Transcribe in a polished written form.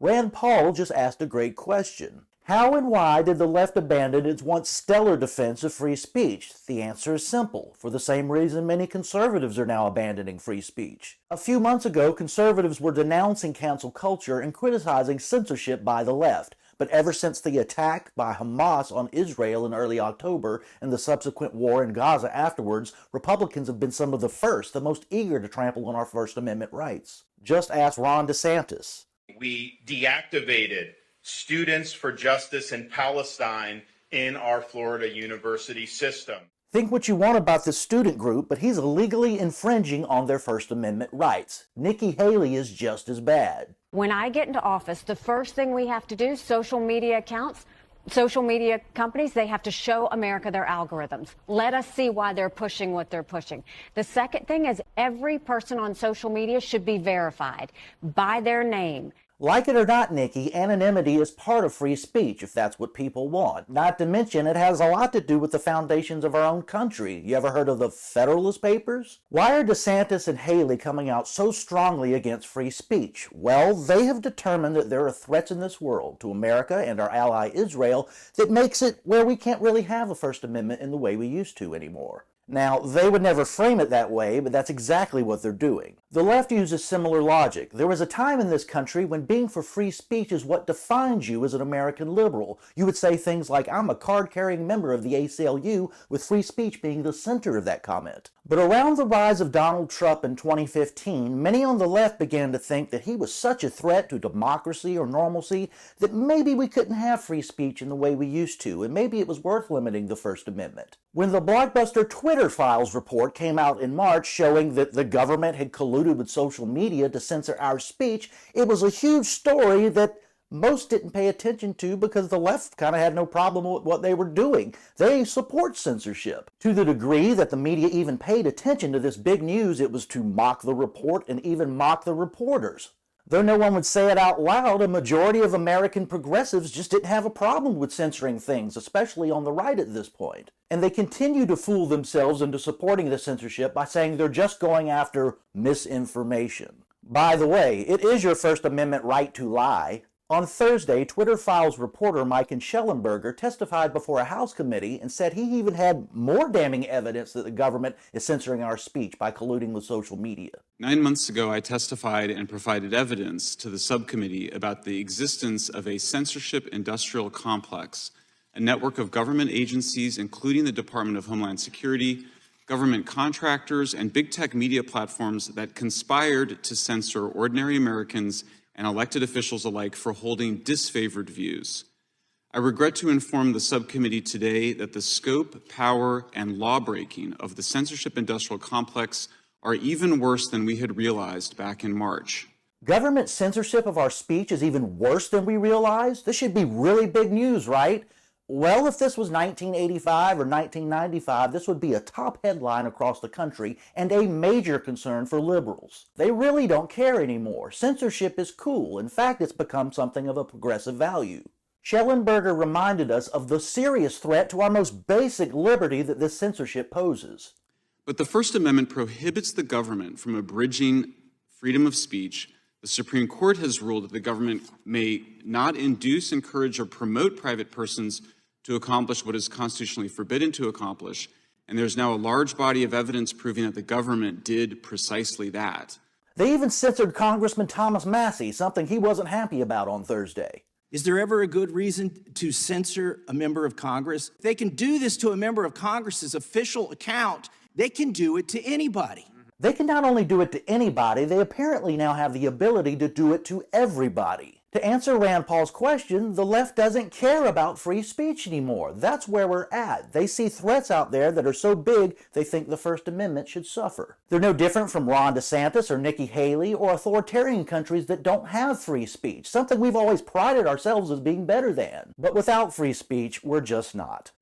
Rand Paul just asked a great question. How and why did the left abandon its once stellar defense of free speech? The answer is simple. For the same reason many conservatives are now abandoning free speech. A few months ago, conservatives were denouncing cancel culture and criticizing censorship by the left. But ever since the attack by Hamas on Israel in early October and the subsequent war in Gaza afterwards, Republicans have been some of the first, the most eager to trample on our First Amendment rights. Just ask Ron DeSantis. We deactivated Students for Justice in Palestine in our Florida university system. Think what you want about this student group, but he's illegally infringing on their First Amendment rights. Nikki Haley is just as bad. When I get into office, the first thing we have to do, social media accounts, social media companies, they have to show America their algorithms. Let us see why they're pushing what they're pushing. The second thing is every person on social media should be verified by their name. Like it or not, Nikki, anonymity is part of free speech if that's what people want. Not to mention, it has a lot to do with the foundations of our own country. You ever heard of the Federalist Papers? Why are DeSantis and Haley coming out so strongly against free speech? Well, they have determined that there are threats in this world to America and our ally Israel that makes it where we can't really have a First Amendment in the way we used to anymore. Now, they would never frame it that way, but that's exactly what they're doing. The left uses similar logic. There was a time in this country when being for free speech is what defines you as an American liberal. You would say things like, I'm a card-carrying member of the ACLU, with free speech being the center of that comment. But around the rise of Donald Trump in 2015, many on the left began to think that he was such a threat to democracy or normalcy that maybe we couldn't have free speech in the way we used to, and maybe it was worth limiting the First Amendment. When the blockbuster Twitter Files report came out in March showing that the government had colluded with social media to censor our speech, it was a huge story that most didn't pay attention to because the left kind of had no problem with what they were doing. They support censorship. To the degree that the media even paid attention to this big news, it was to mock the report and even mock the reporters. Though no one would say it out loud, a majority of American progressives just didn't have a problem with censoring things, especially on the right at this point. And they continue to fool themselves into supporting the censorship by saying they're just going after misinformation. By the way, it is your First Amendment right to lie. On Thursday, Twitter Files reporter Mike Schellenberger testified before a House committee and said he even had more damning evidence that the government is censoring our speech by colluding with social media. 9 months ago, I testified and provided evidence to the subcommittee about the existence of a censorship industrial complex, a network of government agencies, including the Department of Homeland Security, government contractors, and big tech media platforms that conspired to censor ordinary Americans and elected officials alike for holding disfavored views. I regret to inform the subcommittee today that the scope, power, and law-breaking of the censorship industrial complex are even worse than we had realized back in March. Government censorship of our speech is even worse than we realized? This should be really big news, right? Well, if this was 1985 or 1995, this would be a top headline across the country and a major concern for liberals. They really don't care anymore. Censorship is cool. In fact, it's become something of a progressive value. Schellenberger reminded us of the serious threat to our most basic liberty that this censorship poses. But the First Amendment prohibits the government from abridging freedom of speech. The Supreme Court has ruled that the government may not induce, encourage, or promote private persons to accomplish what is constitutionally forbidden to accomplish, and there's now a large body of evidence proving that the government did precisely that. They even censored Congressman Thomas Massie, something he wasn't happy about on Thursday. Is there ever a good reason to censor a member of Congress? If they can do this to a member of Congress's official account, they can do it to anybody. They can not only do it to anybody, they apparently now have the ability to do it to everybody. To answer Rand Paul's question, the left doesn't care about free speech anymore. That's where we're at. They see threats out there that are so big they think the First Amendment should suffer. They're no different from Ron DeSantis or Nikki Haley or authoritarian countries that don't have free speech, something we've always prided ourselves as being better than. But without free speech, we're just not.